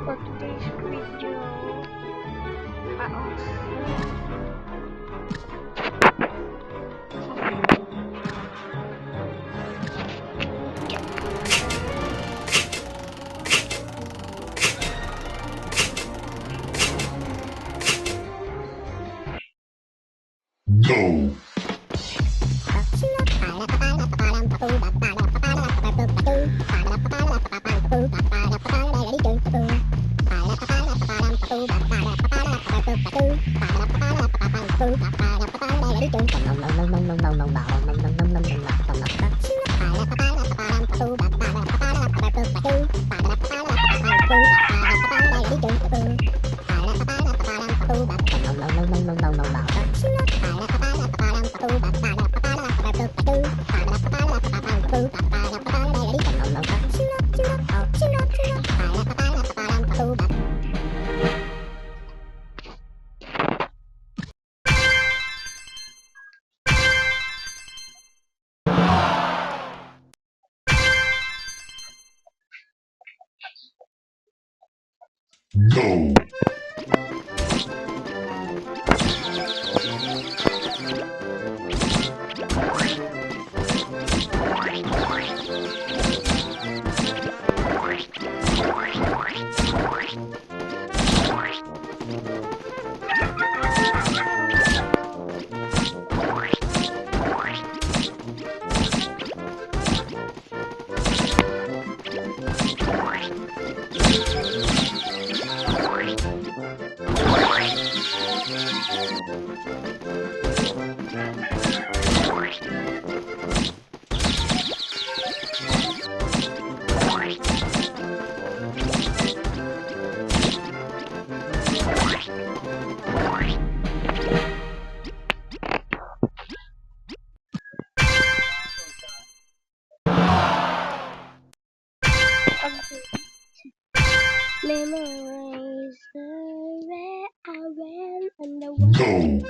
for today's video. Go! Go! Memorize where I went and the world. Go!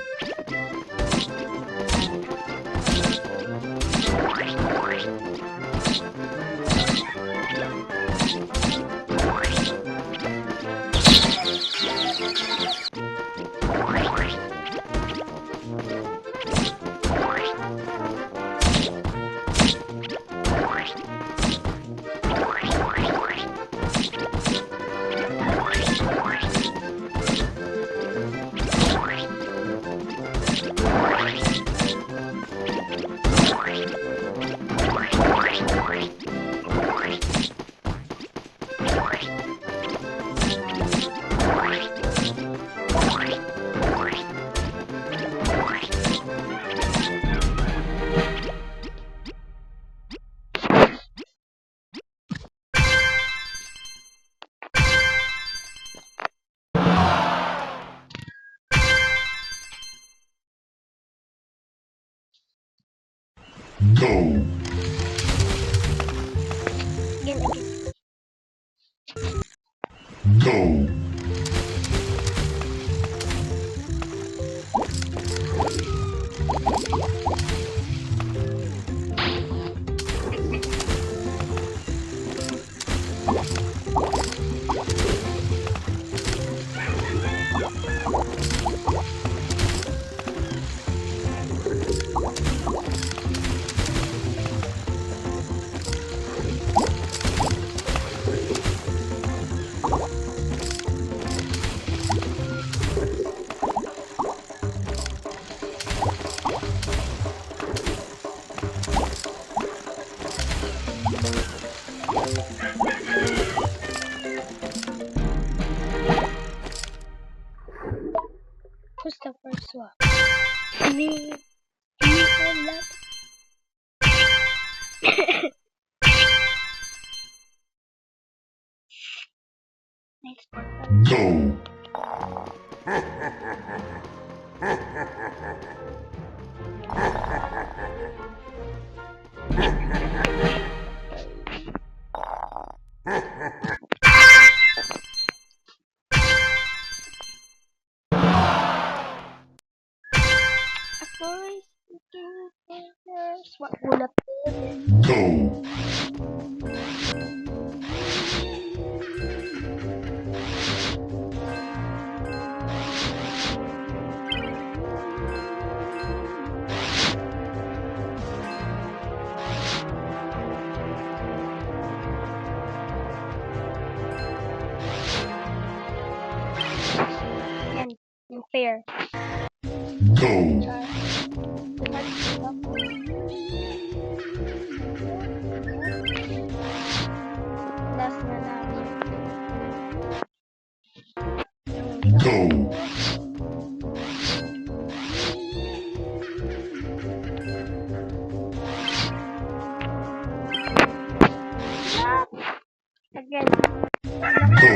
Go! Go! Who's the first one? Me. You and that. Next one. Go! What will Go! unfair. Go. Last na namin. Go. Again. Go.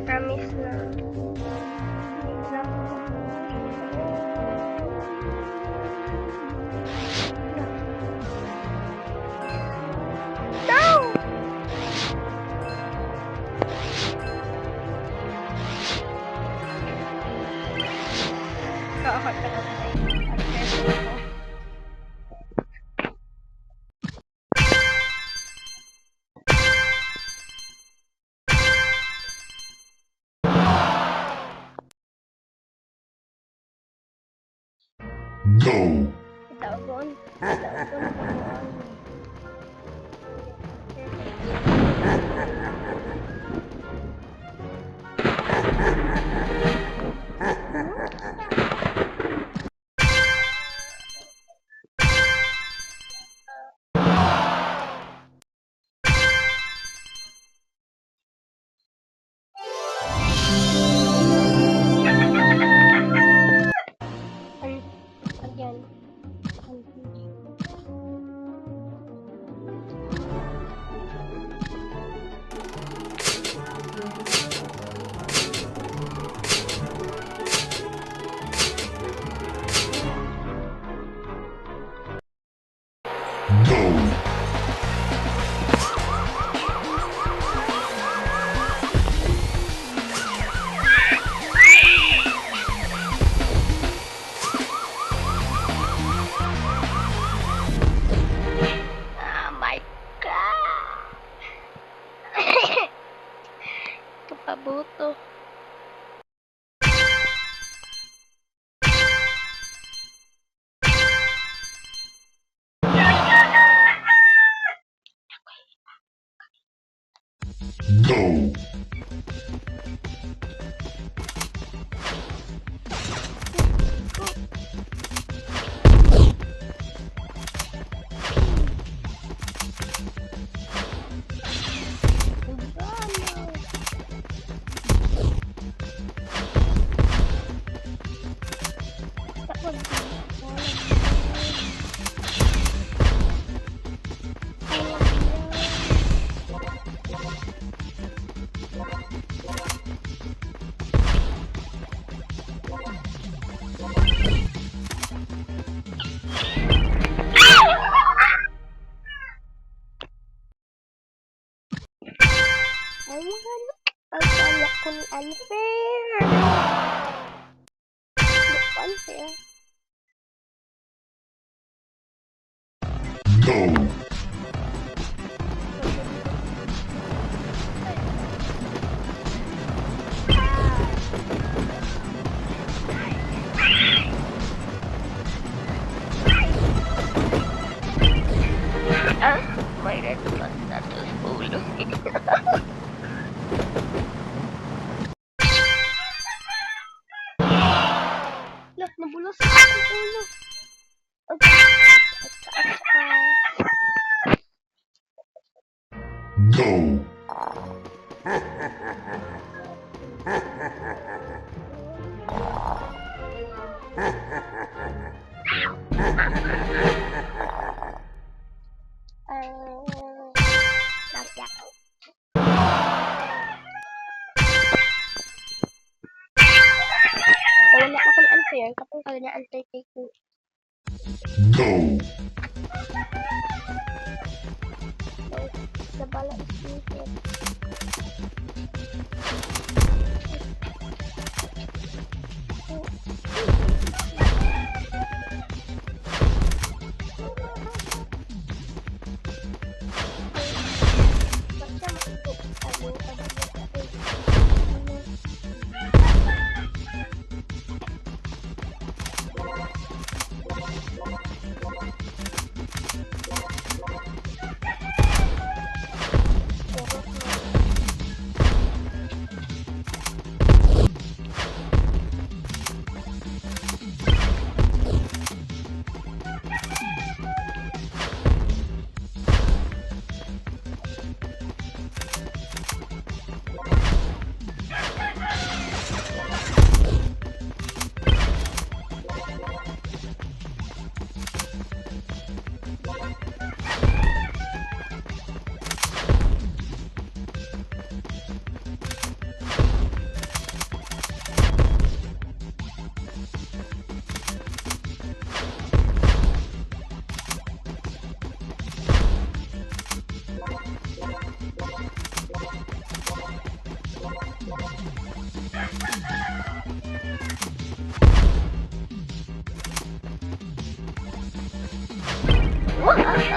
Promise na. No! Oo, Go. Itaogon. Again. Go. Oh my God! Kapabuto. Go. Ang ko ni unfair. Unfair. Go. Ah, may red flag na to sa ulo. Lah, nabulos sa aking ulo. Go. Napyak. Wala ako ni unfair. Kapag kaya niya unfair kay ko. Go. The bala is muted.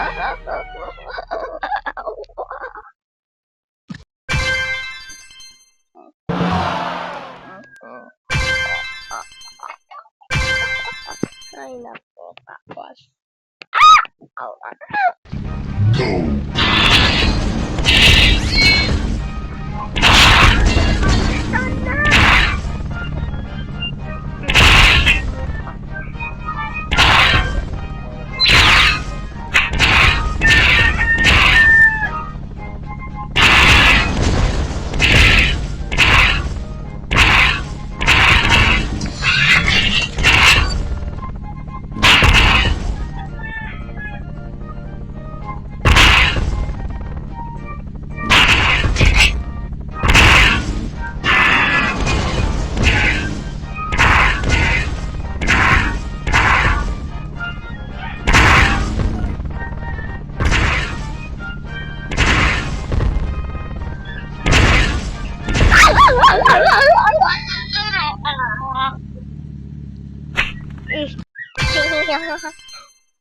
Ay, nako, tapos. Go.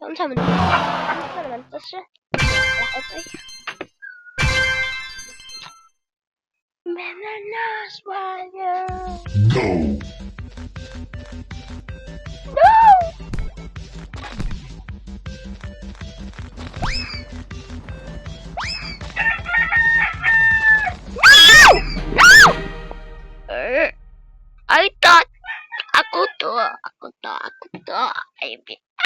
Ang sama naman to siya. Okay. Bananas wire. No. No! No! I thought ako to.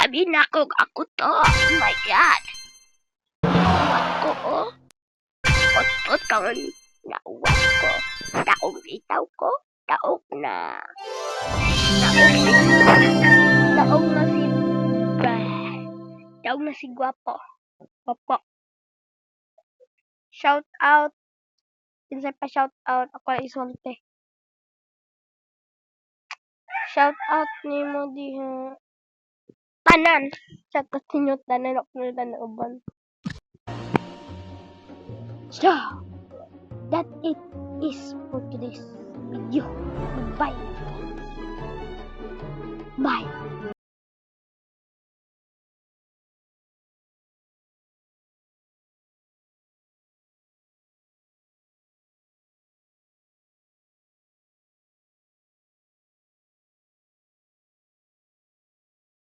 Abinakog ako to. Oh my God. Uwat ko, oh. Pot karon na uwat ko. Daog itaw ko. Daog na. Daog na si... Daog na si Guapo. Guapo. Shout out. Pinsay pa shout out. Ako ay isulti. Shout out ni mo diha. Tanan. Shout out ninyo tanan. Ako na tanan uban. So, that it is for today's video. Bye. Bye.